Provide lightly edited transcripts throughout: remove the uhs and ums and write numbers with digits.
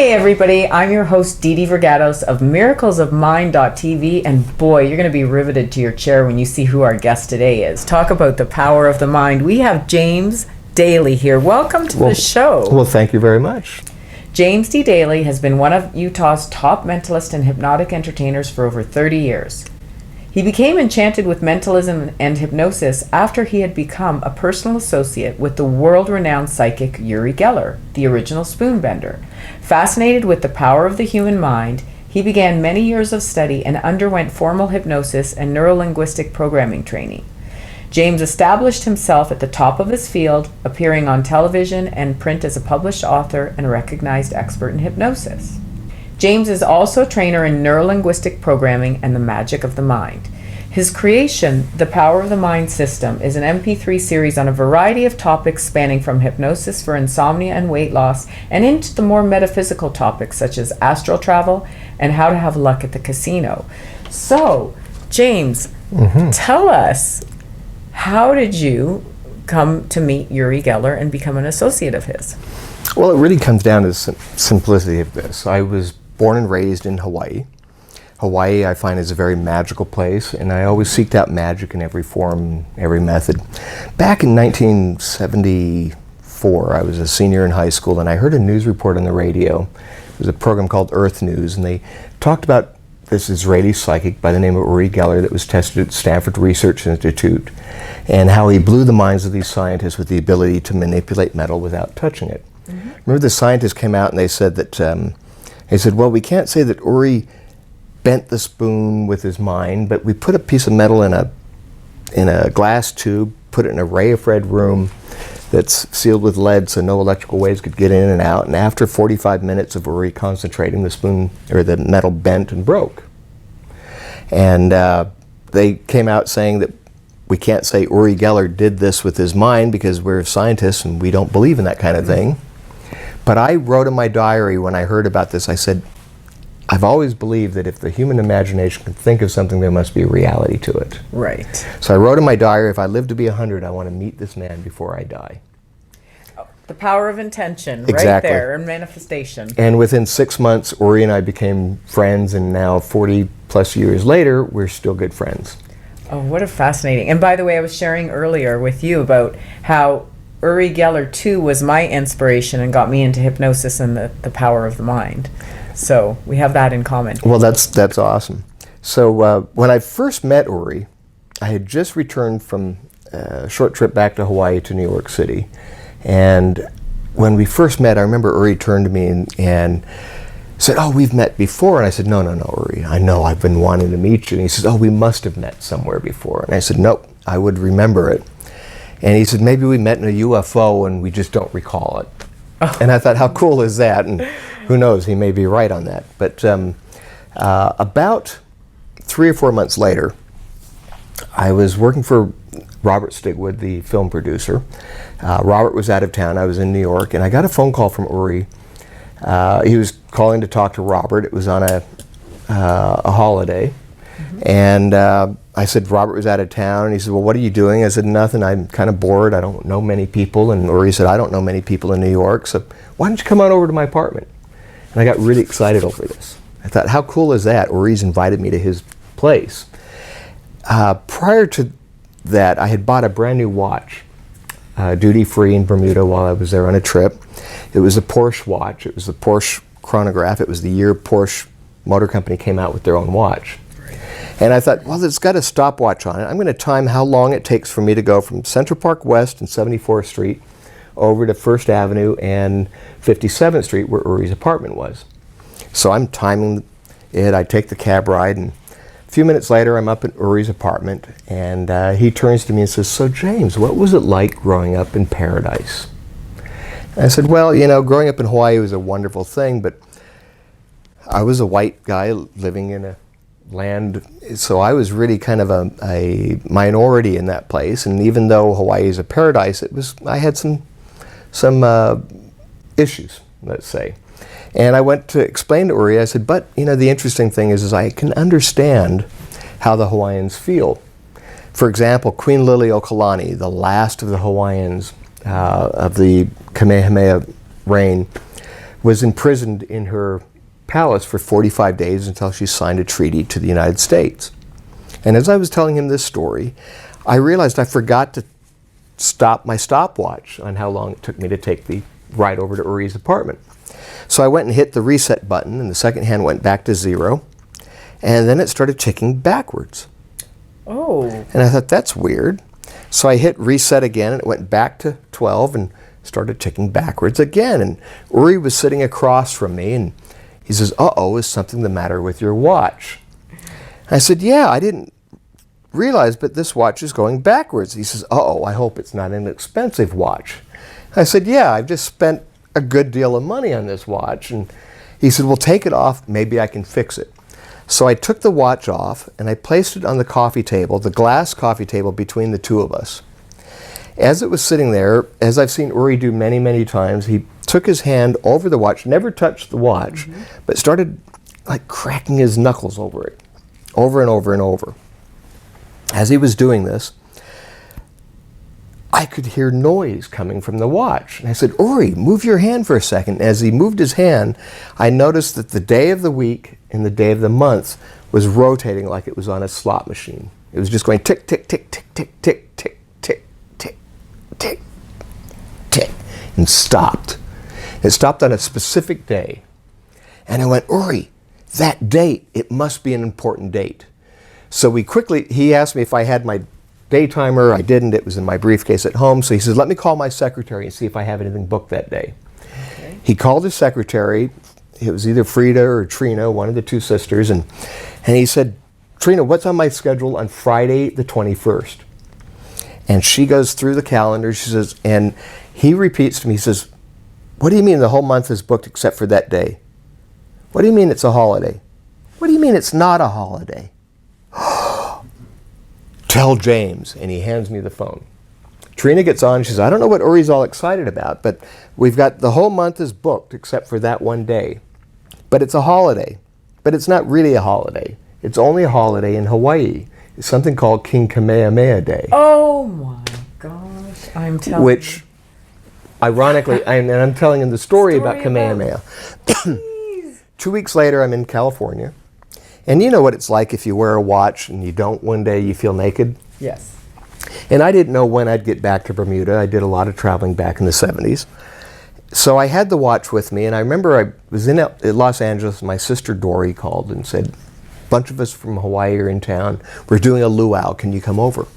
Hey everybody, I'm your host Dee Dee Vergados of miraclesofmind.tv, and boy, you're going to be riveted to your chair when you see who our guest today is. Talk about the power of the mind. We have James Dayley here. Welcome to the show. Well, thank you very much. James D. Dayley has been one of Utah's top mentalist and hypnotic entertainers for over 30 years. He became enchanted with mentalism and hypnosis after he had become a personal associate with the world-renowned psychic Uri Geller, the original spoonbender. Fascinated with the power of the human mind, he began many years of study and underwent formal hypnosis and neurolinguistic programming training. James established himself at the top of his field, appearing on television and print as a published author and a recognized expert in hypnosis. James is also a trainer in neurolinguistic programming and the magic of the mind. His creation, The Power of the Mind System, is an MP3 series on a variety of topics spanning from hypnosis for insomnia and weight loss and into the more metaphysical topics such as astral travel and how to have luck at the casino. So, James, tell us, how did you come to meet Uri Geller and become an associate of his? Well, it really comes down to the simplicity of this. I was born and raised in Hawaii. Hawaii, I find, is a very magical place, and I always seeked out magic in every form, every method. Back in 1974, I was a senior in high school, and I heard a news report on the radio. It was a program called Earth News, and they talked about this Israeli psychic by the name of Ori Geller that was tested at Stanford Research Institute, and how he blew the minds of these scientists with the ability to manipulate metal without touching it. Remember, the scientists came out and they said that, well, we can't say that Uri bent the spoon with his mind, but we put a piece of metal in a glass tube, put it in a ray-of-red room that's sealed with lead so no electrical waves could get in and out, and after 45 minutes of Uri concentrating, the spoon, or the metal, bent and broke. And they came out saying that we can't say Uri Geller did this with his mind because we're scientists and we don't believe in that kind of thing. But I wrote in my diary when I heard about this, I said, I've always believed that if the human imagination can think of something, there must be a reality to it. Right. So I wrote in my diary, if I live to be 100, I want to meet this man before I die. The power of intention, Exactly. right there, and manifestation. And within 6 months, Ori and I became friends, and now 40 plus years later, we're still good friends. Oh, what a fascinating. And by the way, I was sharing earlier with you about how Uri Geller, too, was my inspiration and got me into hypnosis and the power of the mind. So we have that in common. Well, that's awesome. So when I first met Uri, I had just returned from a short trip back to Hawaii to New York City. And when we first met, I remember Uri turned to me and said, "Oh, we've met before." And I said, no, Uri, I know, I've been wanting to meet you. And he says, "Oh, we must have met somewhere before." And I said, "Nope, I would remember it." And he said, "Maybe we met in a UFO and we just don't recall it." Oh. And I thought, how cool is that? And who knows, he may be right on that. But about 3 or 4 months later, I was working for Robert Stigwood, the film producer. Robert was out of town. I was in New York, and I got a phone call from Uri. He was calling to talk to Robert. It was on a holiday. And I said Robert was out of town, and he said, "Well, what are you doing?" I said, "Nothing. I'm kind of bored. I don't know many people." And Uri said, "I don't know many people in New York, so why don't you come on over to my apartment?" And I got really excited over this. I thought, how cool is that? Uri's invited me to his place. Prior to that, I had bought a brand new watch, duty-free in Bermuda while I was there on a trip. It was a Porsche watch. It was the Porsche chronograph. It was the year Porsche Motor Company came out with their own watch. And I thought, well, it's got a stopwatch on it. I'm going to time how long it takes for me to go from Central Park West and 74th Street over to First Avenue and 57th Street where Uri's apartment was. So I'm timing it. I take the cab ride, and a few minutes later I'm up at Uri's apartment, and he turns to me and says, "So James, what was it like growing up in paradise?" And I said, "Well, you know, growing up in Hawaii was a wonderful thing, but I was a white guy living in a land, so I was really kind of a minority in that place, and even though Hawaii is a paradise, I had some issues, let's say." And I went to explain to Uri, I said, "But, you know, the interesting thing is I can understand how the Hawaiians feel. For example, Queen Liliuokalani, the last of the Hawaiians of the Kamehameha reign, was imprisoned in her palace for 45 days until she signed a treaty to the United States. And as I was telling him this story, I realized I forgot to stop my stopwatch on how long it took me to take the ride over to Uri's apartment. So I went and hit the reset button, and the second hand went back to 0, and then it started ticking backwards. Oh. And I thought, that's weird. So I hit reset again, and it went back to 12 and started ticking backwards again. And Uri was sitting across from me, and he says, uh-oh, is something the matter with your watch? I said, yeah, I didn't realize, but this watch is going backwards. He says, uh-oh, I hope it's not an expensive watch. I said, yeah, I've just spent a good deal of money on this watch. And he said, well, take it off, maybe I can fix it. So I took the watch off and I placed it on the coffee table, the glass coffee table between the two of us. As it was sitting there, as I've seen Uri do many, many times, he took his hand over the watch, never touched the watch, but started like cracking his knuckles over it, over and over and over. As he was doing this, I could hear noise coming from the watch. And I said, Uri, move your hand for a second. As he moved his hand, I noticed that the day of the week and the day of the month was rotating like it was on a slot machine. It was just going tick, tick, tick, tick, tick, tick, tick, tick, tick, tick, tick, and stopped. It stopped on a specific day. And I went, Uri, that date, it must be an important date. So he asked me if I had my day timer. I didn't. It was in my briefcase at home. So he says, let me call my secretary and see if I have anything booked that day. Okay. He called his secretary. It was either Frida or Trina, one of the two sisters. And he said, Trina, what's on my schedule on Friday the 21st? And she goes through the calendar. She says, and he repeats to me, he says, what do you mean the whole month is booked except for that day? What do you mean it's a holiday? What do you mean it's not a holiday? Tell James. And he hands me the phone. Trina gets on. She says, I don't know what Uri's all excited about, but we've got the whole month is booked except for that one day. But it's a holiday. But it's not really a holiday. It's only a holiday in Hawaii. It's something called King Kamehameha Day. Oh my gosh. I'm telling Which, ironically, I'm telling him the story about Kamehameha. 2 weeks later, I'm in California. And you know what it's like if you wear a watch and you don't one day, you feel naked? Yes. And I didn't know when I'd get back to Bermuda. I did a lot of traveling back in the 70s. So I had the watch with me, and I remember I was in Los Angeles, and my sister Dory called and said, a bunch of us from Hawaii are in town. We're doing a luau. Can you come over?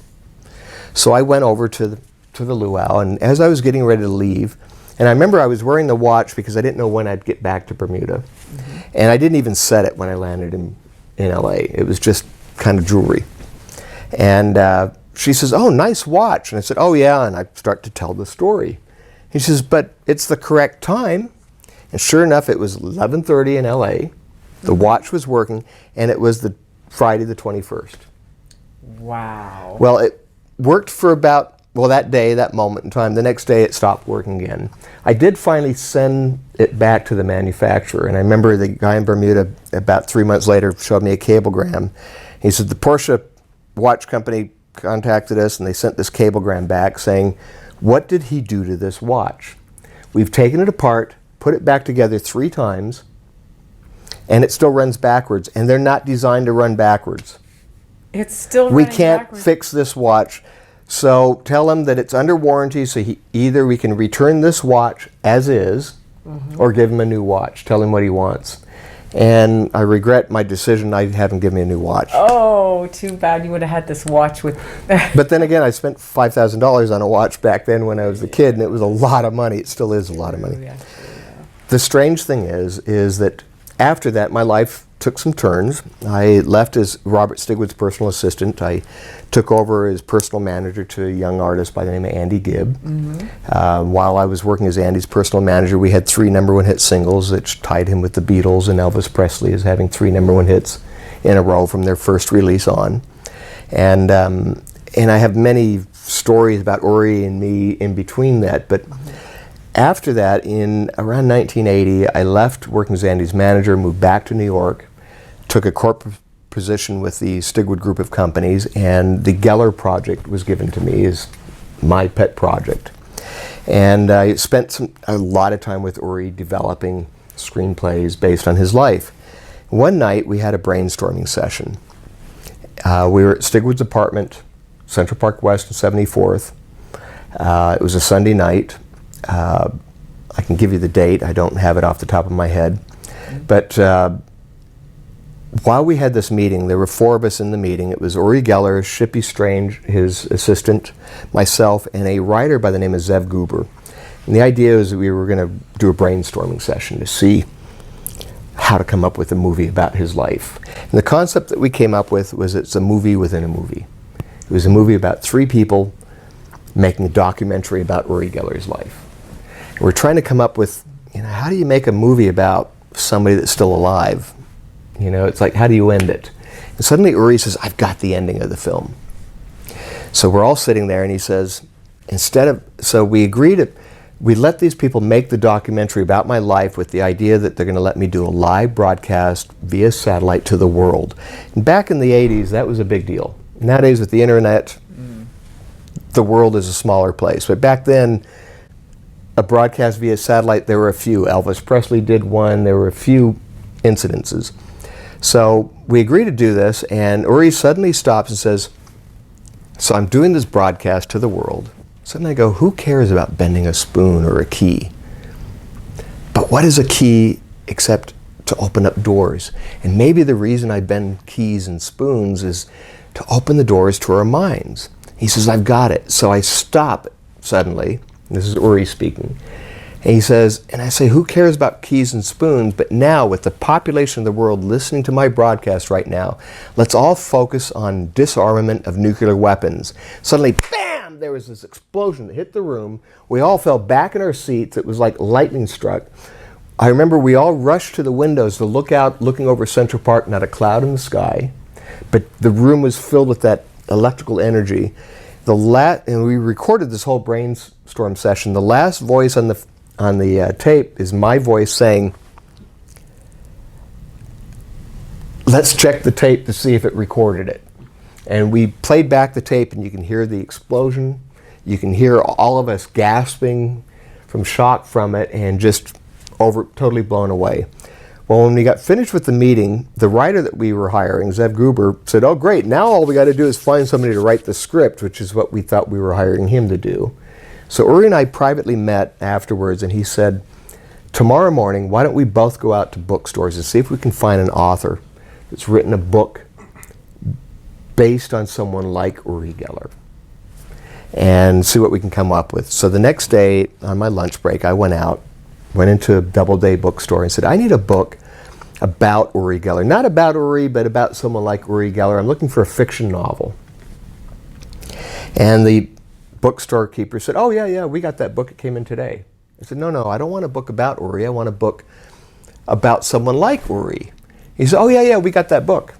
So I went over to the luau, and as I was getting ready to leave, and I remember I was wearing the watch because I didn't know when I'd get back to Bermuda. And I didn't even set it when I landed in LA. It was just kind of jewelry. And she says, oh, nice watch. And I said, oh yeah, and I start to tell the story. He says, but it's the correct time. And sure enough, it was 11:30 in LA. The watch was working, and it was the Friday the 21st. Wow. Well, it worked for about, that day, that moment in time. The next day, it stopped working again. I did finally send it back to the manufacturer, and I remember the guy in Bermuda about 3 months later showed me a cablegram. He said, the Porsche watch company contacted us, and they sent this cablegram back saying, what did he do to this watch? We've taken it apart, put it back together 3 times, and it still runs backwards, and they're not designed to run backwards. It's still We running can't backwards. fix this watch. So tell him that it's under warranty, so either we can return this watch as is, or give him a new watch. Tell him what he wants. And I regret my decision. I haven't given me a new watch. Oh, too bad. You would have had this watch with... But then again, I spent $5,000 on a watch back then when I was a kid, and it was a lot of money. It still is a lot of money. Yeah. The strange thing is that after that, my life took some turns. I left as Robert Stigwood's personal assistant. I took over as personal manager to a young artist by the name of Andy Gibb. While I was working as Andy's personal manager, we had 3 #1 hit singles that tied him with the Beatles and Elvis Presley as having 3 #1 hits in a row from their first release on. And I have many stories about Ori and me in between that. But after that, in around 1980, I left working as Andy's manager, moved back to New York, took a corporate position with the Stigwood group of companies, and the Geller project was given to me as my pet project. And I spent a lot of time with Ori developing screenplays based on his life. One night we had a brainstorming session. We were at Stigwood's apartment, Central Park West and 74th. It was a Sunday night. I can give you the date. I don't have it off the top of my head. But while we had this meeting, there were 4 of us in the meeting. It was Ori Geller, Shippy Strange, his assistant, myself, and a writer by the name of Zev Goober. And the idea was that we were going to do a brainstorming session to see how to come up with a movie about his life. And the concept that we came up with was it's a movie within a movie. It was a movie about 3 people making a documentary about Ori Geller's life. And we're trying to come up with, how do you make a movie about somebody that's still alive? It's like, how do you end it? And suddenly Uri says, I've got the ending of the film. So we're all sitting there and he says, so we let these people make the documentary about my life with the idea that they're going to let me do a live broadcast via satellite to the world. And back in the 80s, that was a big deal. Nowadays with the internet, the world is a smaller place. But back then, a broadcast via satellite, there were a few. Elvis Presley did one. There were a few incidences. So we agree to do this, and Uri suddenly stops and says, so I'm doing this broadcast to the world. Suddenly I go, who cares about bending a spoon or a key? But what is a key except to open up doors? And maybe the reason I bend keys and spoons is to open the doors to our minds. He says, I've got it. So I stop suddenly. This is Uri speaking. And he says, and I say, who cares about keys and spoons? But now, with the population of the world listening to my broadcast right now, let's all focus on disarmament of nuclear weapons. Suddenly, bam! There was this explosion that hit the room. We all fell back in our seats. It was like lightning struck. I remember we all rushed to the windows to look out, looking over Central Park, not a cloud in the sky. But the room was filled with that electrical energy. And we recorded this whole brainstorm session. The last voice on the tape is my voice saying, let's check the tape to see if it recorded it. And we played back the tape, and you can hear the explosion. You can hear all of us gasping from shock from it and just totally blown away. Well, when we got finished with the meeting, the writer that we were hiring, Zev Goober, said, oh great, now all we got to do is find somebody to write the script, which is what we thought we were hiring him to do. So Uri and I privately met afterwards, and he said, tomorrow morning, why don't we both go out to bookstores and see if we can find an author that's written a book based on someone like Uri Geller, and see what we can come up with. So the next day, on my lunch break, I went into a Doubleday bookstore and said, I need a book about Uri Geller. Not about Uri, but about someone like Uri Geller. I'm looking for a fiction novel. And the bookstore keeper said, oh yeah, we got that book. It came in today. I said, no, I don't want a book about Uri. I want a book about someone like Uri. He said, oh yeah, we got that book.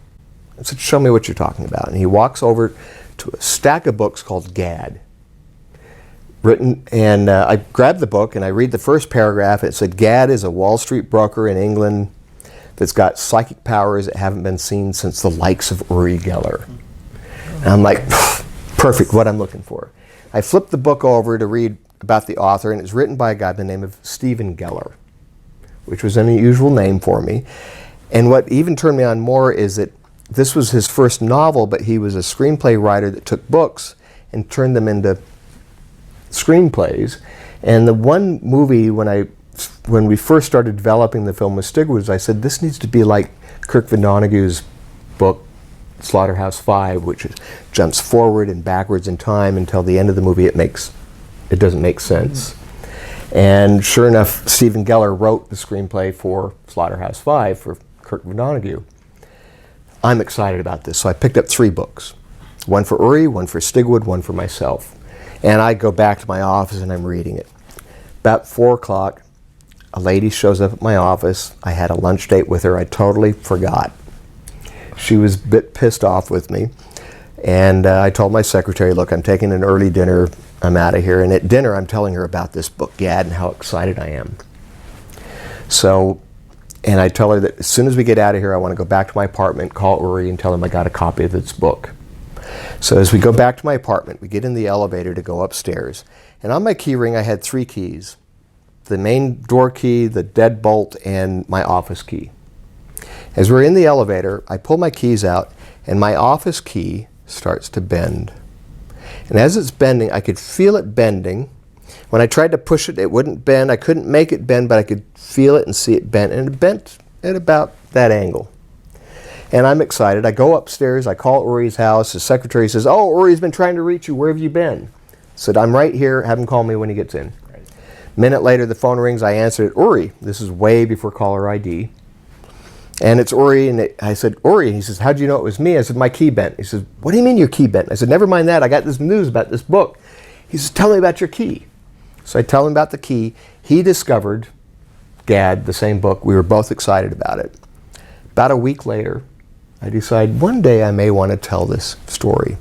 I said, show me what you're talking about. And he walks over to a stack of books called Gad. And I grabbed the book and I read the first paragraph. It said, Gad is a Wall Street broker in England that's got psychic powers that haven't been seen since the likes of Uri Geller. And I'm like, perfect, what I'm looking for. I flipped the book over to read about the author, and it's written by a guy by the name of Stephen Geller, which was an unusual name for me. And what even turned me on more is that this was his first novel, but he was a screenplay writer that took books and turned them into screenplays. And the one movie, when we first started developing the film with Stigwood, I said, this needs to be like Kirk Vonnegut's book, Slaughterhouse-Five, which jumps forward and backwards in time until the end of the movie it doesn't make sense. And sure enough, Stephen Geller wrote the screenplay for Slaughterhouse-Five for Kirk Vonnegut. I'm excited about this, so I picked up 3 books. One for Uri, one for Stigwood, one for myself. And I go back to my office and I'm reading it. About 4 o'clock, a lady shows up at my office. I had a lunch date with her. I totally forgot. She was a bit pissed off with me. And I told my secretary, look, I'm taking an early dinner. I'm out of here. And at dinner, I'm telling her about this book, Gad, and how excited I am. So, and I tell her that as soon as we get out of here, I want to go back to my apartment, call Uri, and tell him I got a copy of this book. So as we go back to my apartment, we get in the elevator to go upstairs. And on my key ring, I had 3 keys. the main door key, the deadbolt, and my office key. As we're in the elevator, I pull my keys out, and my office key starts to bend. And as it's bending, I could feel it bending. When I tried to push it, it wouldn't bend. I couldn't make it bend, but I could feel it and see it bend. And it bent at about that angle. And I'm excited. I go upstairs. I call Ori's house. His secretary says, "Oh, Ori's been trying to reach you. Where have you been?" I said, "I'm right here. Have him call me when he gets in." Right. Minute later, the phone rings. I answered it. "Ori." This is way before caller ID. And it's Ori, and I said, "Ori," and he says, "How'd you know it was me?" I said, "My key bent." He says, "What do you mean your key bent?" I said, "Never mind that. I got this news about this book." He says, "Tell me about your key." So I tell him about the key. He discovered Gad, the same book. We were both excited about it. About a week later, I decide one day I may want to tell this story.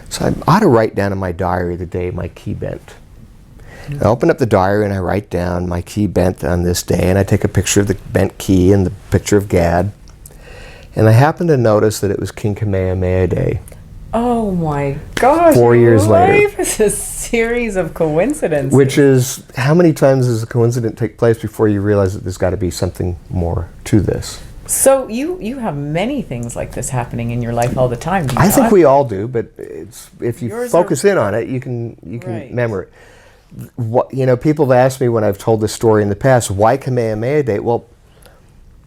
So I ought to write down in my diary the day my key bent. I open up the diary and I write down my key bent on this day, and I take a picture of the bent key and the picture of Gad. And I happen to notice that it was King Kamehameha Day. Oh my gosh. 4 years later. Life is a series of coincidences. Which is, how many times does a coincidence take place before you realize that there's got to be something more to this? So you have many things like this happening in your life all the time. Do you I not? think we all do, but it's, if you Yours focus are- in on it, you can Right. remember it. What, people have asked me when I've told this story in the past, why Kamehameha Day? Well,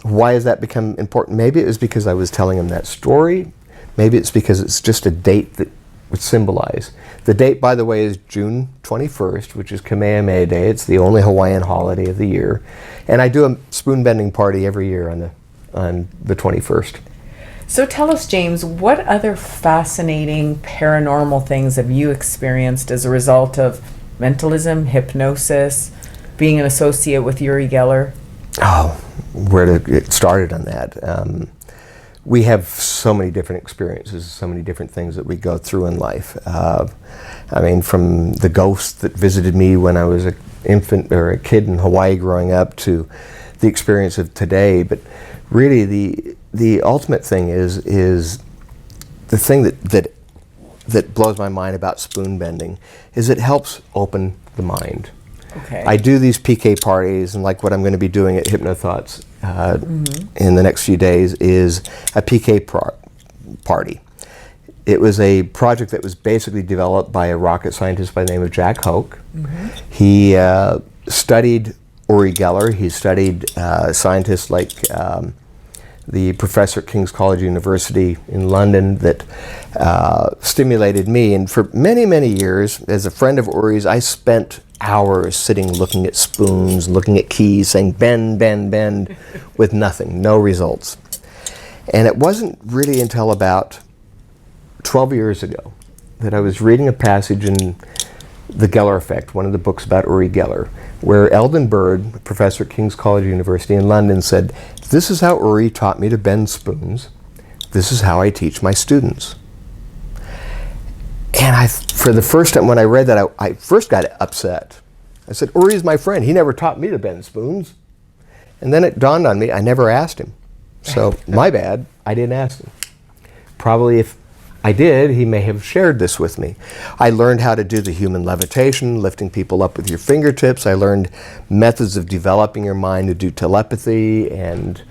why has that become important? Maybe it was because I was telling him that story. Maybe it's because it's just a date that would symbolize. The date, by the way, is June 21st, which is Kamehameha Day. It's the only Hawaiian holiday of the year. And I do a spoon bending party every year on the 21st. So tell us, James, what other fascinating paranormal things have you experienced as a result of mentalism, hypnosis, being an associate with Uri Geller? Oh, where to get started on that? We have so many different experiences, so many different things that we go through in life. I mean, from the ghost that visited me when I was an infant or a kid in Hawaii growing up to the experience of today. But really, the ultimate thing is the thing that blows my mind about spoon bending is it helps open the mind. Okay. I do these PK parties, and like what I'm going to be doing at HypnoThoughts in the next few days is a PK party. It was a project that was basically developed by a rocket scientist by the name of Jack Hoke. He studied Ori Geller. He studied scientists like the professor at King's College University in London that stimulated me. And for many, many years, as a friend of Ori's, I spent hours sitting looking at spoons, looking at keys, saying bend, bend, bend, with nothing, no results. And it wasn't really until about 12 years ago that I was reading a passage in The Geller Effect, one of the books about Ori Geller, where Eldon Bird, a professor at King's College University in London, said, "This is how Ori taught me to bend spoons. This is how I teach my students." And for the first time when I read that, I first got upset. I said, "Ori is my friend. He never taught me to bend spoons." And then it dawned on me, I never asked him. So my bad, I didn't ask him. Probably if I did, he may have shared this with me. I learned how to do the human levitation, lifting people up with your fingertips. I learned methods of developing your mind to do telepathy and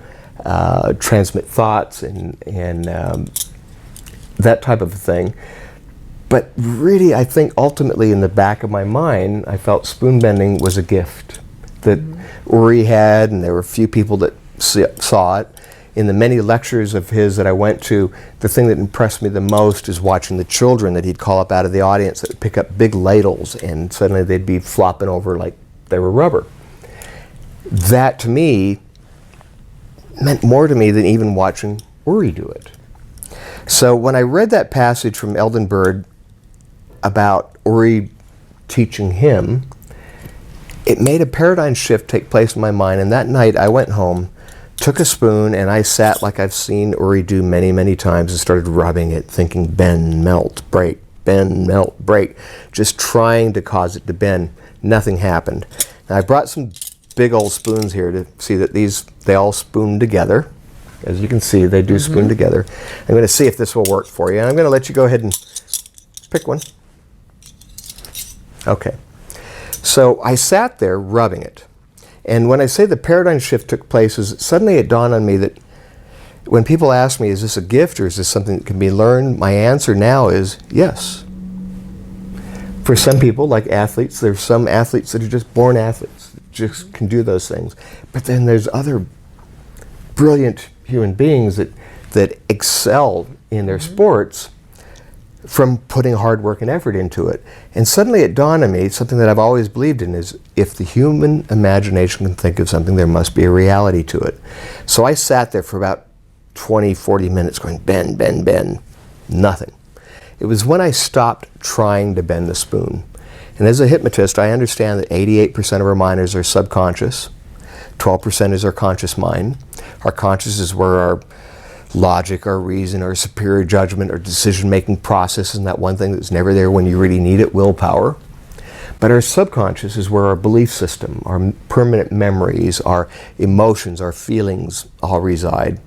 transmit thoughts and that type of thing. But really, I think ultimately in the back of my mind, I felt spoon bending was a gift that Ori had, and there were a few people that saw it. In the many lectures of his that I went to, the thing that impressed me the most is watching the children that he'd call up out of the audience that would pick up big ladles, and suddenly they'd be flopping over like they were rubber. That, to me, meant more to me than even watching Ori do it. So when I read that passage from Eldon Bird about Ori teaching him, it made a paradigm shift take place in my mind, and that night I went home, took a spoon, and I sat like I've seen Ori do many, many times and started rubbing it, thinking bend, melt, break, bend, melt, break, just trying to cause it to bend. Nothing happened. Now I brought some big old spoons here to see that they all spoon together. As you can see, they do spoon together. I'm going to see if this will work for you. And I'm going to let you go ahead and pick one. Okay. So I sat there rubbing it. And when I say the paradigm shift took place, is suddenly it dawned on me that when people ask me, is this a gift or is this something that can be learned? My answer now is yes. For some people, like athletes, there's some athletes that are just born athletes, that just can do those things. But then there's other brilliant human beings that excel in their sports from putting hard work and effort into it. And suddenly it dawned on me, something that I've always believed in, is if the human imagination can think of something, there must be a reality to it. So I sat there for about 20, 40 minutes going, bend, bend, bend, nothing. It was when I stopped trying to bend the spoon. And as a hypnotist, I understand that 88% of our mind is our subconscious, 12% is our conscious mind. Our conscious is where our logic, our reason, our superior judgment, our decision-making process, and that one thing that's never there when you really need it, willpower. But our subconscious is where our belief system, our permanent memories, our emotions, our feelings all reside.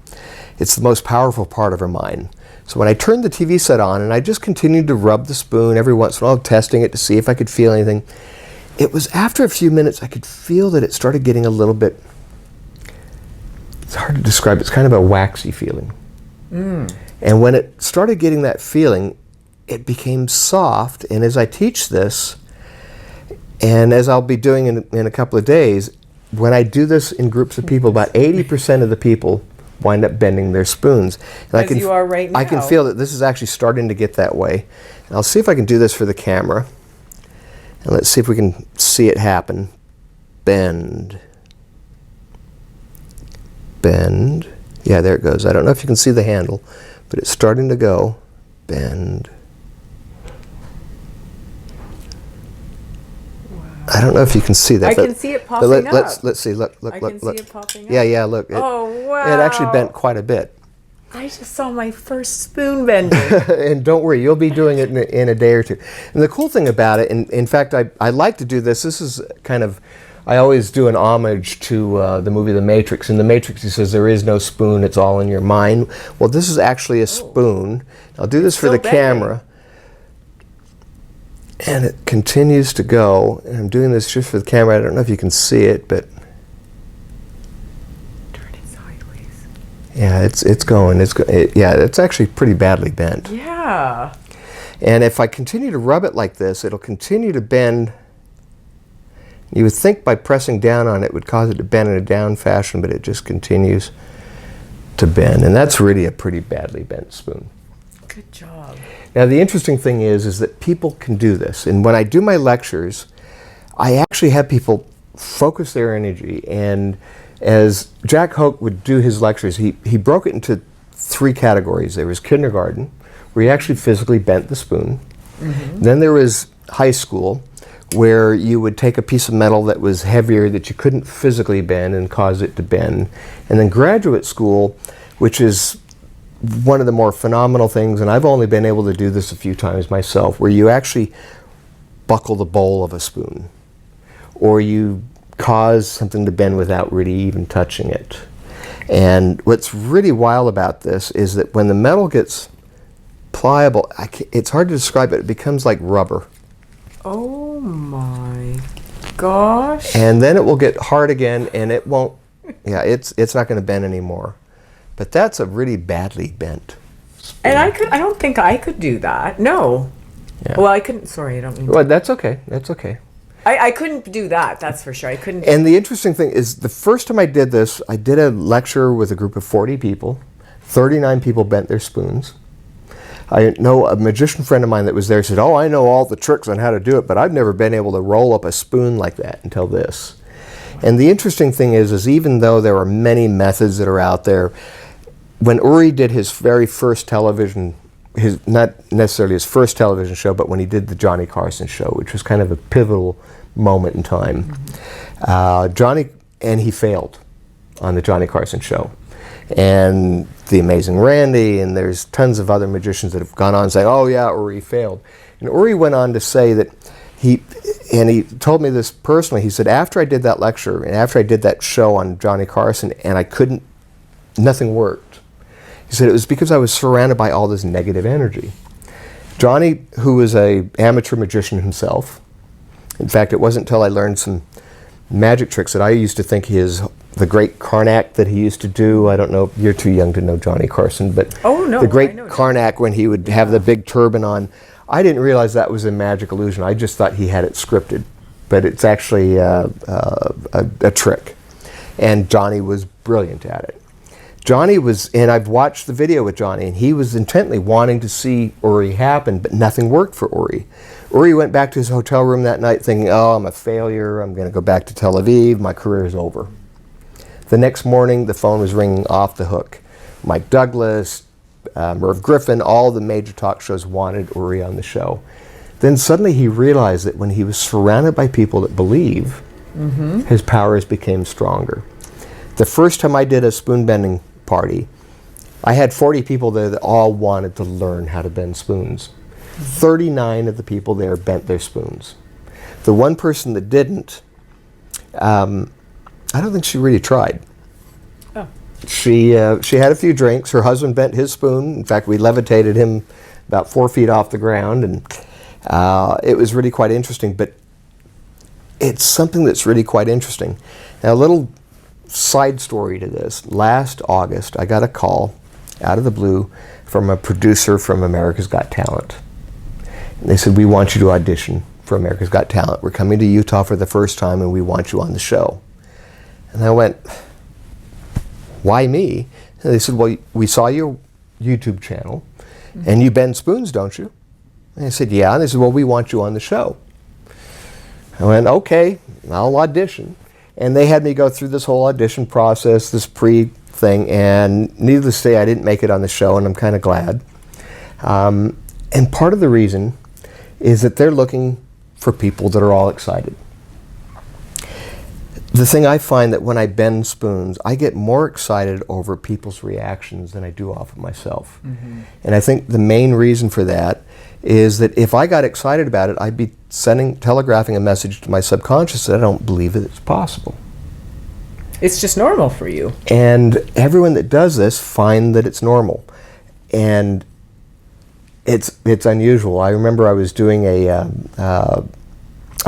It's the most powerful part of our mind. So when I turned the TV set on and I just continued to rub the spoon every once in a while, testing it to see if I could feel anything, it was after a few minutes I could feel that it started getting a little bit, it's hard to describe, it's kind of a waxy feeling. And when it started getting that feeling, it became soft. And as I teach this, and as I'll be doing in a couple of days, when I do this in groups of people, about 80% of the people wind up bending their spoons. And As you are right now. I can feel that this is actually starting to get that way. And I'll see if I can do this for the camera. And let's see if we can see it happen. Bend. Bend. Yeah, there it goes. I don't know if you can see the handle, but it's starting to go. Bend. I don't know if you can see that. I can see it popping up. Let's see. Look. I can see it popping up. Yeah, look. Oh, wow. It actually bent quite a bit. I just saw my first spoon bending. And don't worry, you'll be doing it in a day or two. And the cool thing about it, and in fact, I like to do this. This is kind of, I always do an homage to the movie The Matrix. In The Matrix, he says, there is no spoon, it's all in your mind. Well, this is actually a spoon. I'll do this for the camera. And it continues to go. And I'm doing this just for the camera. I don't know if you can see it, but Turn it sideways. yeah, it's going. Yeah, it's actually pretty badly bent. Yeah. And if I continue to rub it like this, it'll continue to bend. You would think by pressing down on it would cause it to bend in a down fashion, but it just continues to bend. And that's really a pretty badly bent spoon. Good job. Now the interesting thing is that people can do this. And when I do my lectures, I actually have people focus their energy. And as Jack Hoke would do his lectures, he broke it into 3 categories. There was kindergarten, where he actually physically bent the spoon. Then there was high school, where you would take a piece of metal that was heavier that you couldn't physically bend and cause it to bend. And then graduate school, which is one of the more phenomenal things, and I've only been able to do this a few times myself, where you actually buckle the bowl of a spoon, or you cause something to bend without really even touching it. And what's really wild about this is that when the metal gets pliable, it's hard to describe it, it becomes like rubber. Oh my gosh. And then it will get hard again, and it won't, yeah, it's not going to bend anymore. But that's a really badly bent spoon. And I don't think I could do that. No. Yeah. Well, I couldn't, sorry, I don't mean to. Well, that's okay. That's okay. I couldn't do that, that's for sure. I couldn't. And the interesting thing is, the first time I did this, I did a lecture with a group of 40 people. 39 people bent their spoons. I know a magician friend of mine that was there said, oh, I know all the tricks on how to do it, but I've never been able to roll up a spoon like that until this. And the interesting thing is even though there are many methods that are out there, when Uri did his very first television, not necessarily his first television show, but when he did the Johnny Carson show, which was kind of a pivotal moment in time, he failed on the Johnny Carson show. And The Amazing Randy, and there's tons of other magicians that have gone on saying, oh yeah, Uri failed. And Uri went on to say that he told me this personally, he said, after I did that lecture, and after I did that show on Johnny Carson, and nothing worked. He said it was because I was surrounded by all this negative energy. Johnny, who was an amateur magician himself, in fact, it wasn't until I learned some magic tricks that I used to think the great Karnak that he used to do. I don't know, you're too young to know Johnny Carson, but Oh, no, the great I know Karnak when he would have the big turban on. I didn't realize that was a magic illusion. I just thought he had it scripted, but it's actually a trick. And Johnny was brilliant at it. And I've watched the video with Johnny, and he was intently wanting to see Uri happen, but nothing worked for Uri. Uri went back to his hotel room that night thinking, oh, I'm a failure, I'm going to go back to Tel Aviv, my career is over. The next morning, the phone was ringing off the hook. Mike Douglas, Merv Griffin, all the major talk shows wanted Uri on the show. Then suddenly he realized that when he was surrounded by people that believe, his powers became stronger. The first time I did a spoon bending party, I had 40 people there that all wanted to learn how to bend spoons. 39 of the people there bent their spoons. The one person that didn't, I don't think she really tried. Oh. She had a few drinks. Her husband bent his spoon. In fact, we levitated him about 4 feet off the ground, and it was really quite interesting. But it's something that's really quite interesting. Now, a little side story to this. Last August, I got a call out of the blue from a producer from America's Got Talent. And they said, we want you to audition for America's Got Talent. We're coming to Utah for the first time, and we want you on the show. And I went, why me? And they said, well, we saw your YouTube channel, and you bend spoons, don't you? And I said, yeah. And they said, well, we want you on the show. I went, okay, I'll audition. And they had me go through this whole audition process, this pre-thing, and needless to say, I didn't make it on the show, and I'm kind of glad. And part of the reason is that they're looking for people that are all excited. The thing I find that when I bend spoons, I get more excited over people's reactions than I do off of myself. And I think the main reason for that is that if I got excited about it, I'd be telegraphing a message to my subconscious that I don't believe that it's possible. It's just normal for you. And everyone that does this find that it's normal. And it's unusual. I remember I was doing a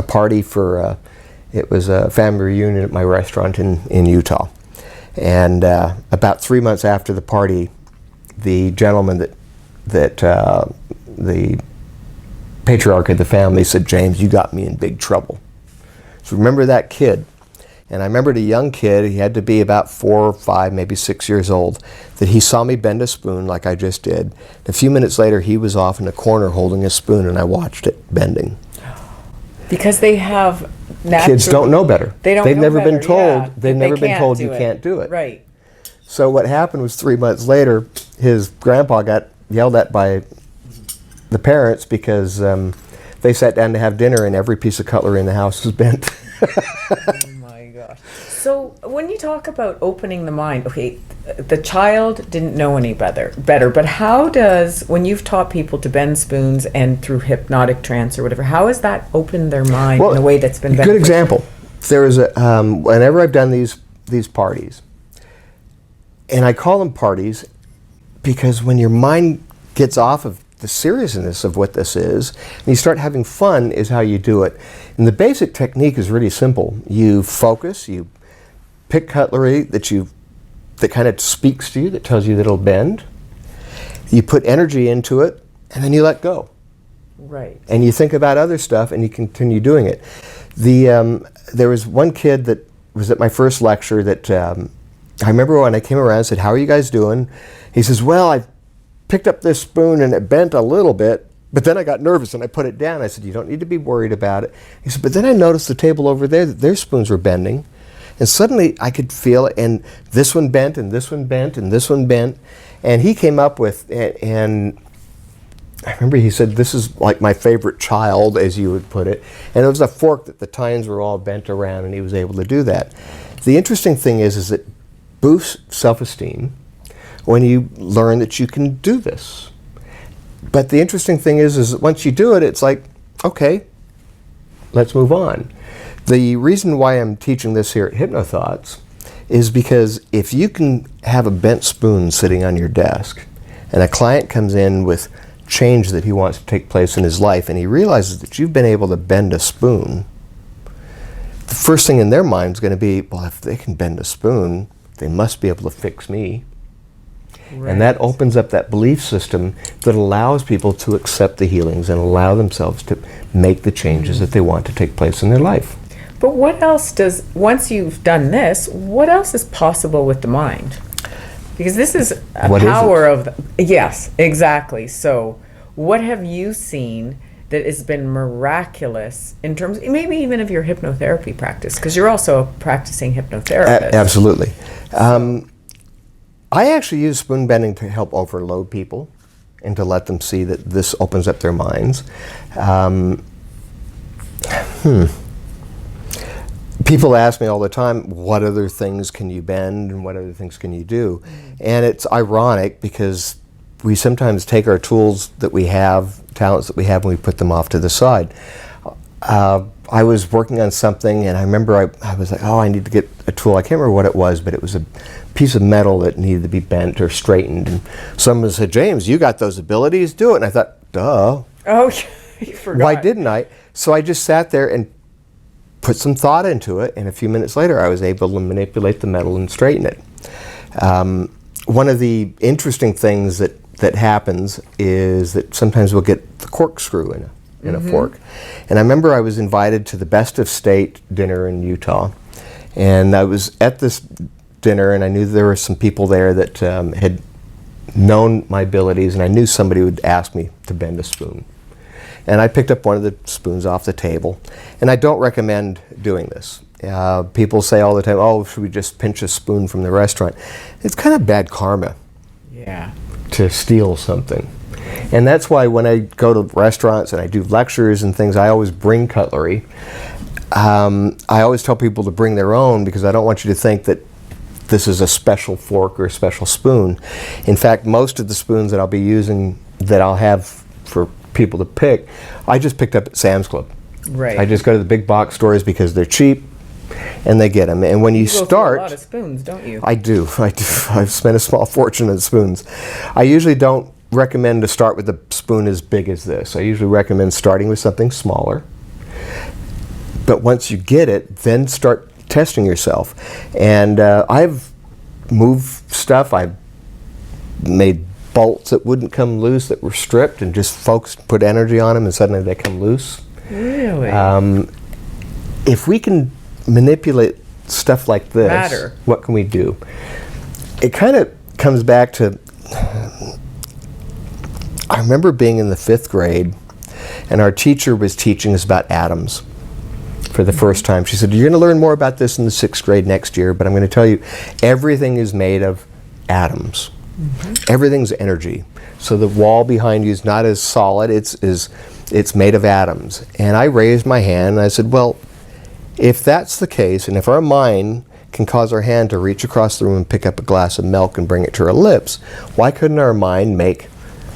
party for, it was a family reunion at my restaurant in Utah. And about 3 months after the party, the gentleman that the patriarch of the family said, James, you got me in big trouble. So remember that kid. And I remembered a young kid, he had to be about 4 or 5, maybe 6 years old, that he saw me bend a spoon like I just did. A few minutes later, he was off in a corner holding a spoon, and I watched it bending. Because they have kids don't know better. They've never been told. Yeah. They've never been told you can't do it. Right. So what happened was 3 months later, his grandpa got yelled at by the parents because they sat down to have dinner and every piece of cutlery in the house was bent. Oh my gosh. So when you talk about opening the mind, okay, the child didn't know any better, but how does, when you've taught people to bend spoons and through hypnotic trance or whatever, how has that opened their mind in a way that's been beneficial? Good example. There is whenever I've done these parties, and I call them parties because when your mind gets off of the seriousness of what this is, and you start having fun is how you do it. And the basic technique is really simple. You focus, you pick cutlery that kind of speaks to you, that tells you that it'll bend. You put energy into it, and then you let go. Right. And you think about other stuff, and you continue doing it. There was one kid that was at my first lecture that I remember when I came around and said, how are you guys doing? He says, well, I picked up this spoon and it bent a little bit, but then I got nervous and I put it down. I said, you don't need to be worried about it. He said, but then I noticed the table over there, that their spoons were bending. And suddenly I could feel it, and this one bent, and this one bent, and this one bent. And he came up with, and I remember he said, this is like my favorite child, as you would put it. And it was a fork that the tines were all bent around, and he was able to do that. The interesting thing is it boosts self-esteem when you learn that you can do this. But the interesting thing is that once you do it, it's like, okay, let's move on. The reason why I'm teaching this here at HypnoThoughts is because if you can have a bent spoon sitting on your desk, and a client comes in with change that he wants to take place in his life, and he realizes that you've been able to bend a spoon, the first thing in their mind is going to be, well, if they can bend a spoon, they must be able to fix me. Right. And that opens up that belief system that allows people to accept the healings and allow themselves to make the changes that they want to take place in their life. But what else once you've done this, what else is possible with the mind? Because this is a power of yes, exactly. So what have you seen that has been miraculous in terms, maybe even of your hypnotherapy practice? Because you're also a practicing hypnotherapist. Absolutely. I actually use spoon bending to help overload people and to let them see that this opens up their minds. People ask me all the time, what other things can you bend and what other things can you do? And it's ironic because we sometimes take our tools that we have, talents that we have, and we put them off to the side. I was working on something, and I remember I was like, oh, I need to get a tool. I can't remember what it was, but it was a piece of metal that needed to be bent or straightened. And someone said, James, you got those abilities, do it. And I thought, duh. Oh, you forgot. Why didn't I? So I just sat there and put some thought into it, and a few minutes later I was able to manipulate the metal and straighten it. One of the interesting things that happens is that sometimes we'll get the corkscrew in a fork. And I remember I was invited to the Best of State dinner in Utah, and I was at this dinner and I knew there were some people there that had known my abilities, and I knew somebody would ask me to bend a spoon. And I picked up one of the spoons off the table, and I don't recommend doing this. People say all the time, oh, should we just pinch a spoon from the restaurant? It's kind of bad karma. Yeah. To steal something. And that's why when I go to restaurants and I do lectures and things, I always bring cutlery. I always tell people to bring their own because I don't want you to think that this is a special fork or a special spoon. In fact, most of the spoons that I'll be using, that I'll have for people to pick, I just picked up at Sam's Club. Right. I just go to the big box stores because they're cheap and they get them. And when you go start, through a lot of spoons, don't you? I do. I've spent a small fortune on spoons. I usually don't recommend to start with a spoon as big as this. I usually recommend starting with something smaller. But once you get it, then start testing yourself. And I've moved stuff. I've made bolts that wouldn't come loose that were stripped, and just folks put energy on them and suddenly they come loose. Really? If we can manipulate stuff like this, what can we do? It kind of comes back to, I remember being in the 5th grade and our teacher was teaching us about atoms for the first time. She said, you're going to learn more about this in the 6th grade next year, but I'm going to tell you, everything is made of atoms. Everything's energy. So the wall behind you is not as solid, it's made of atoms. And I raised my hand and I said, well, if that's the case, and if our mind can cause our hand to reach across the room and pick up a glass of milk and bring it to our lips, why couldn't our mind make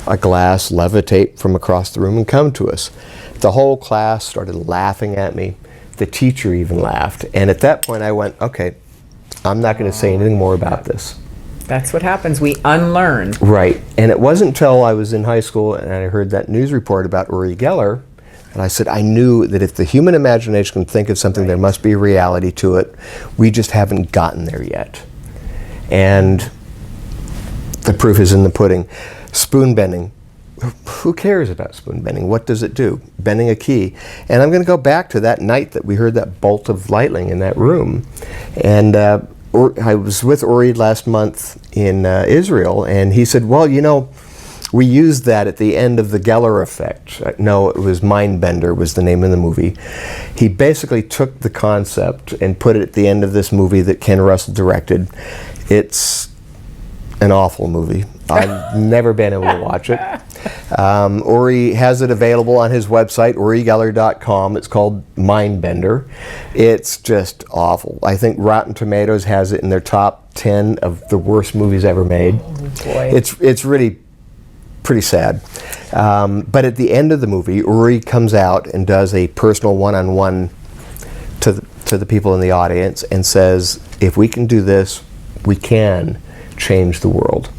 a glass levitate from across the room and come to us? The whole class started laughing at me. The teacher even laughed. And at that point I went, okay, I'm not going to say anything more about this. That's what happens. We unlearn. Right. And it wasn't until I was in high school and I heard that news report about Ori Geller, and I said, I knew that if the human imagination can think of something, there must be a reality to it. We just haven't gotten there yet. And the proof is in the pudding. Spoon bending. Who cares about spoon bending? What does it do? Bending a key. And I'm going to go back to that night that we heard that bolt of lightning in that room. And I was with Ori last month in Israel, and he said, well, you know, we used that at the end of the Geller effect. No, it was Mindbender was the name of the movie. He basically took the concept and put it at the end of this movie that Ken Russell directed. It's an awful movie. I've never been able to watch it. Ori has it available on his website, origeller.com. It's called Mindbender. It's just awful. I think Rotten Tomatoes has it in their top 10 of the worst movies ever made. Oh, boy. It's really pretty sad. But at the end of the movie, Ori comes out and does a personal one-on-one to the people in the audience and says, if we can do this, we can change the world.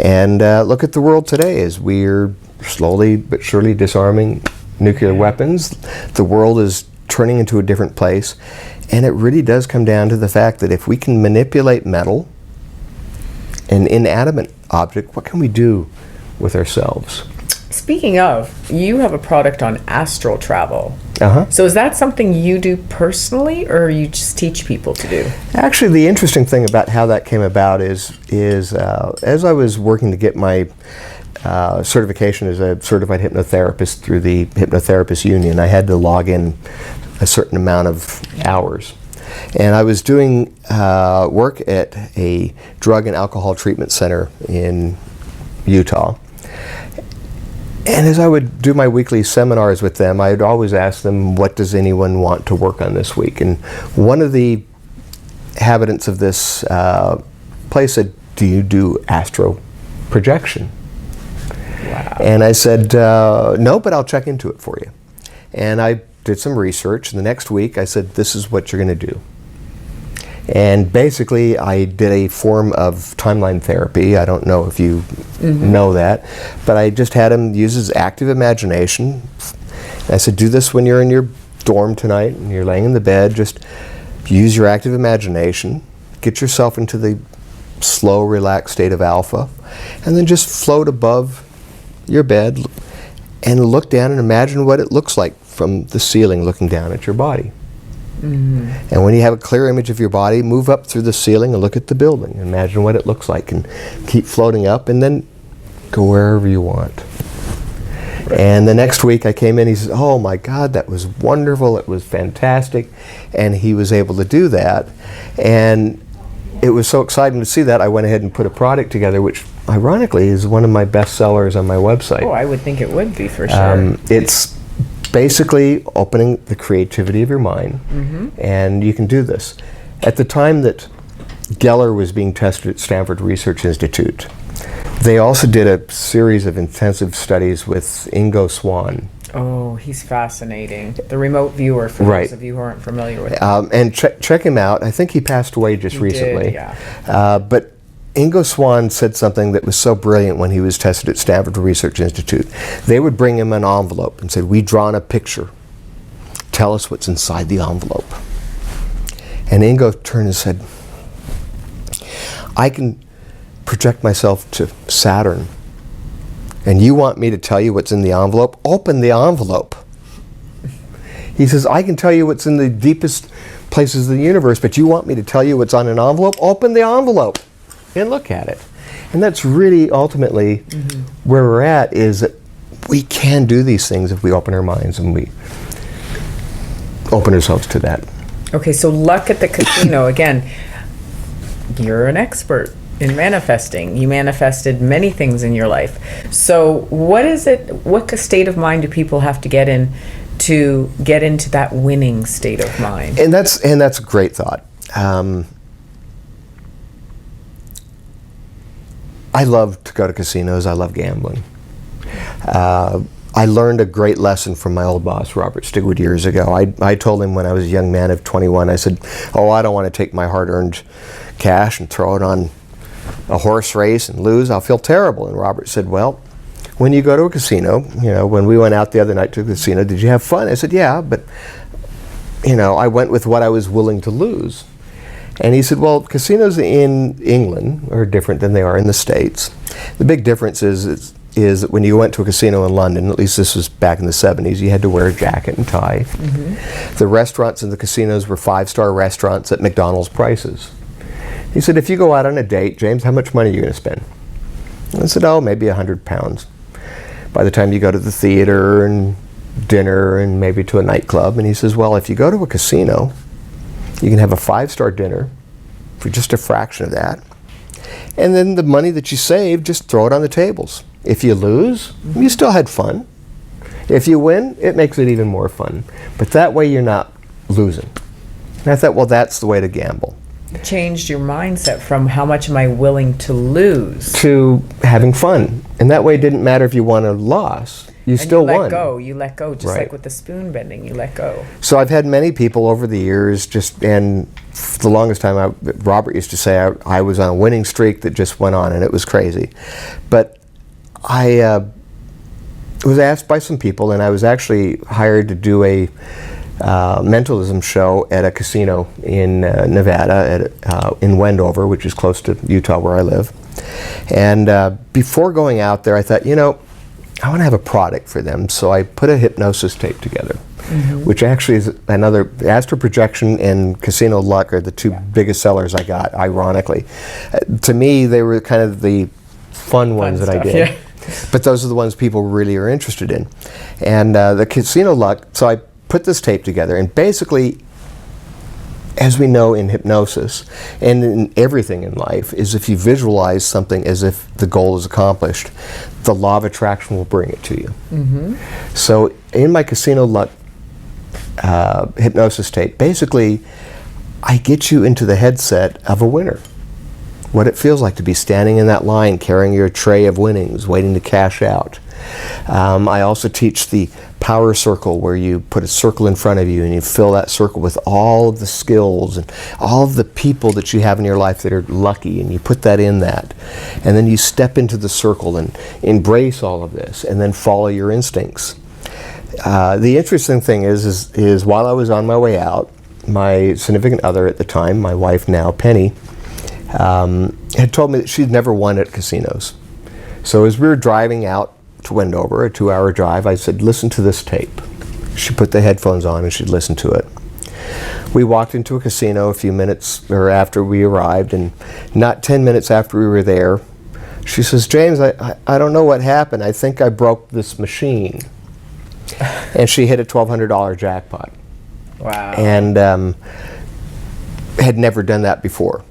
And look at the world today as we're slowly but surely disarming nuclear weapons. The world is turning into a different place. And it really does come down to the fact that if we can manipulate metal, an inanimate object, what can we do with ourselves? Speaking of, you have a product on astral travel. Uh-huh. So is that something you do personally, or you just teach people to do? Actually, the interesting thing about how that came about is as I was working to get my certification as a certified hypnotherapist through the Hypnotherapist Union, I had to log in a certain amount of hours. And I was doing work at a drug and alcohol treatment center in Utah. And as I would do my weekly seminars with them, I'd always ask them, what does anyone want to work on this week? And one of the inhabitants of this place said, do you do astral projection? Wow. And I said, no, but I'll check into it for you. And I did some research, and the next week I said, this is what you're going to do. And basically I did a form of timeline therapy. I don't know if you know that, but I just had him use his active imagination. I said, do this when you're in your dorm tonight and you're laying in the bed. Just use your active imagination, get yourself into the slow, relaxed state of alpha, and then just float above your bed and look down and imagine what it looks like from the ceiling looking down at your body. And when you have a clear image of your body, move up through the ceiling and look at the building. Imagine what it looks like and keep floating up, and then go wherever you want. Right. And the next week I came in, he says, oh my God, that was wonderful, it was fantastic. And he was able to do that. And it was so exciting to see that, I went ahead and put a product together, which ironically is one of my best sellers on my website. Oh, I would think it would be for sure. It's basically opening the creativity of your mind, and you can do this. At the time that Geller was being tested at Stanford Research Institute, they also did a series of intensive studies with Ingo Swann. Oh, he's fascinating. The remote viewer, for Right. those of you who aren't familiar with him. And check him out. I think he passed away just recently. Did, yeah. But Ingo Swann said something that was so brilliant when he was tested at Stanford Research Institute. They would bring him an envelope and said, we've drawn a picture. Tell us what's inside the envelope. And Ingo turned and said, I can project myself to Saturn, and you want me to tell you what's in the envelope? Open the envelope. He says, I can tell you what's in the deepest places of the universe, but you want me to tell you what's on an envelope? Open the envelope and look at it. And that's really ultimately where we're at, is that we can do these things if we open our minds and we open ourselves to that. Okay, so luck at the casino. Again, you're an expert in manifesting. You manifested many things in your life. So what is it, what state of mind do people have to get in to get into that winning state of mind? And that's a great thought. I love to go to casinos. I love gambling. I learned a great lesson from my old boss, Robert Stigwood, years ago. I told him when I was a young man of 21, I said, oh, I don't want to take my hard-earned cash and throw it on a horse race and lose. I'll feel terrible. And Robert said, well, when you go to a casino, you know, when we went out the other night to the casino, did you have fun? I said, yeah, but, you know, I went with what I was willing to lose. And he said, well, casinos in England are different than they are in the States. The big difference is that when you went to a casino in London, at least this was back in the 70s, you had to wear a jacket and tie. The restaurants in the casinos were 5-star restaurants at McDonald's prices. He said, if you go out on a date, James, how much money are you going to spend? I said, oh, maybe £100. By the time you go to the theater and dinner and maybe to a nightclub. And he says, well, if you go to a casino, you can have a 5-star dinner for just a fraction of that. And then the money that you save, just throw it on the tables. If you lose, you still had fun. If you win, it makes it even more fun. But that way you're not losing. And I thought, well, that's the way to gamble. Changed your mindset from how much am I willing to lose to having fun. And that way it didn't matter if you won or lost. You still won. You let go, just like with the spoon bending, you let go. So I've had many people over the years, and for the longest time, Robert used to say I was on a winning streak that just went on, and it was crazy. But I was asked by some people, and I was actually hired to do a mentalism show at a casino in Nevada, in Wendover, which is close to Utah where I live. And before going out there, I thought, I want to have a product for them. So I put a hypnosis tape together, which actually is another. Astral Projection and Casino Luck are the two biggest sellers I got, ironically. To me, they were kind of the fun ones that I did. Yeah. But those are the ones people really are interested in. And the Casino Luck, so I put this tape together, and basically, as we know in hypnosis and in everything in life, is if you visualize something as if the goal is accomplished, the law of attraction will bring it to you. So in my Casino Luck hypnosis tape, basically, I get you into the headset of a winner. What it feels like to be standing in that line carrying your tray of winnings, waiting to cash out. I also teach the power circle, where you put a circle in front of you and you fill that circle with all of the skills and all of the people that you have in your life that are lucky, and you put that in that. And then you step into the circle and embrace all of this and then follow your instincts. The interesting thing is while I was on my way out, my significant other at the time, my wife now, Penny, had told me that she'd never won at casinos. So as we were driving out to Wendover, a 2-hour drive, I said, listen to this tape. She put the headphones on and she'd listen to it. We walked into a casino a few minutes after we arrived, and not 10 minutes after we were there, she says, James, I don't know what happened. I think I broke this machine. And she hit a $1,200 jackpot. Wow. And had never done that before.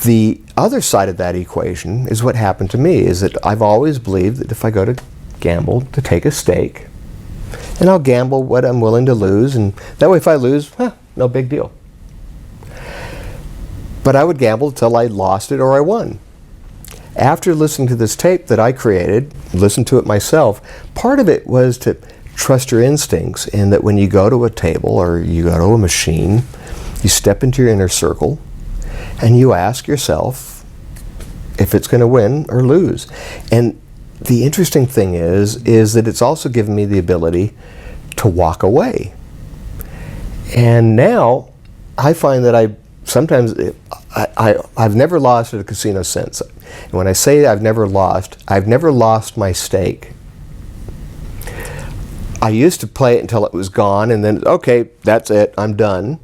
The other side of that equation is what happened to me, is that I've always believed that if I go to gamble, to take a stake, and I'll gamble what I'm willing to lose, and that way if I lose, no big deal. But I would gamble until I lost it or I won. After listening to this tape that I created, listened to it myself, part of it was to trust your instincts, and that when you go to a table or you go to a machine, you step into your inner circle, and you ask yourself if it's going to win or lose. And the interesting thing is that it's also given me the ability to walk away. And now I find that I've never lost at a casino since. And when I say I've never lost my stake. I used to play it until it was gone, and then, okay, that's it, I'm done.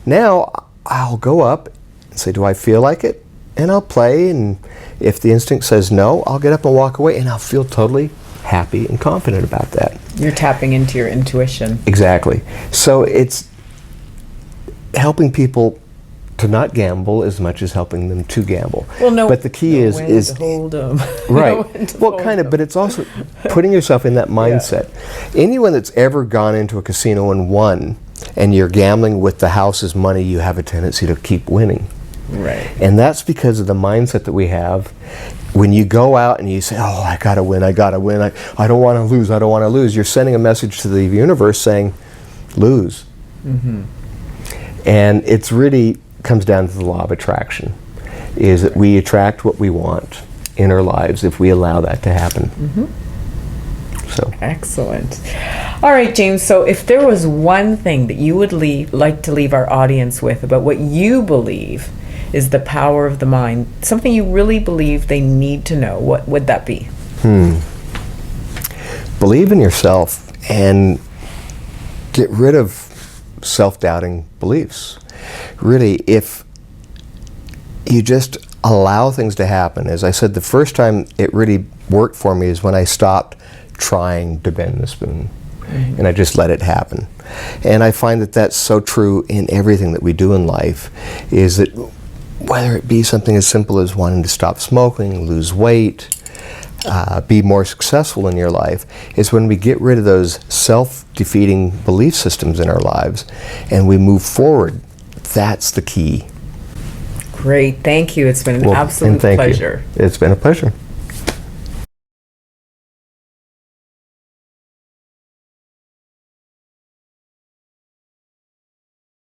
Now I'll go up and say, do I feel like it? And I'll play, and if the instinct says no, I'll get up and walk away, and I'll feel totally happy and confident about that. You're tapping into your intuition. Exactly. So it's helping people to not gamble as much as helping them to gamble. Well, but the key is to hold them. Right. Well, kind of, but it's also putting yourself in that mindset. Yeah. Anyone that's ever gone into a casino and won, and you're gambling with the house's money, you have a tendency to keep winning. Right. And that's because of the mindset that we have. When you go out and you say, oh, I gotta win, I don't want to lose, I don't want to lose, you're sending a message to the universe saying, lose. And it's really comes down to the law of attraction, is that we attract what we want in our lives if we allow that to happen. So excellent. All right, James, so if there was one thing that you would like to leave our audience with about what you believe is the power of the mind, something you really believe they need to know, what would that be? Believe in yourself and get rid of self-doubting beliefs. Really, if you just allow things to happen, as I said, the first time it really worked for me is when I stopped trying to bend the spoon, and I just let it happen. And I find that that's so true in everything that we do in life, is that whether it be something as simple as wanting to stop smoking, lose weight, be more successful in your life, is when we get rid of those self-defeating belief systems in our lives and we move forward. That's the key. Great. Thank you. It's been an absolute pleasure. It's been a pleasure.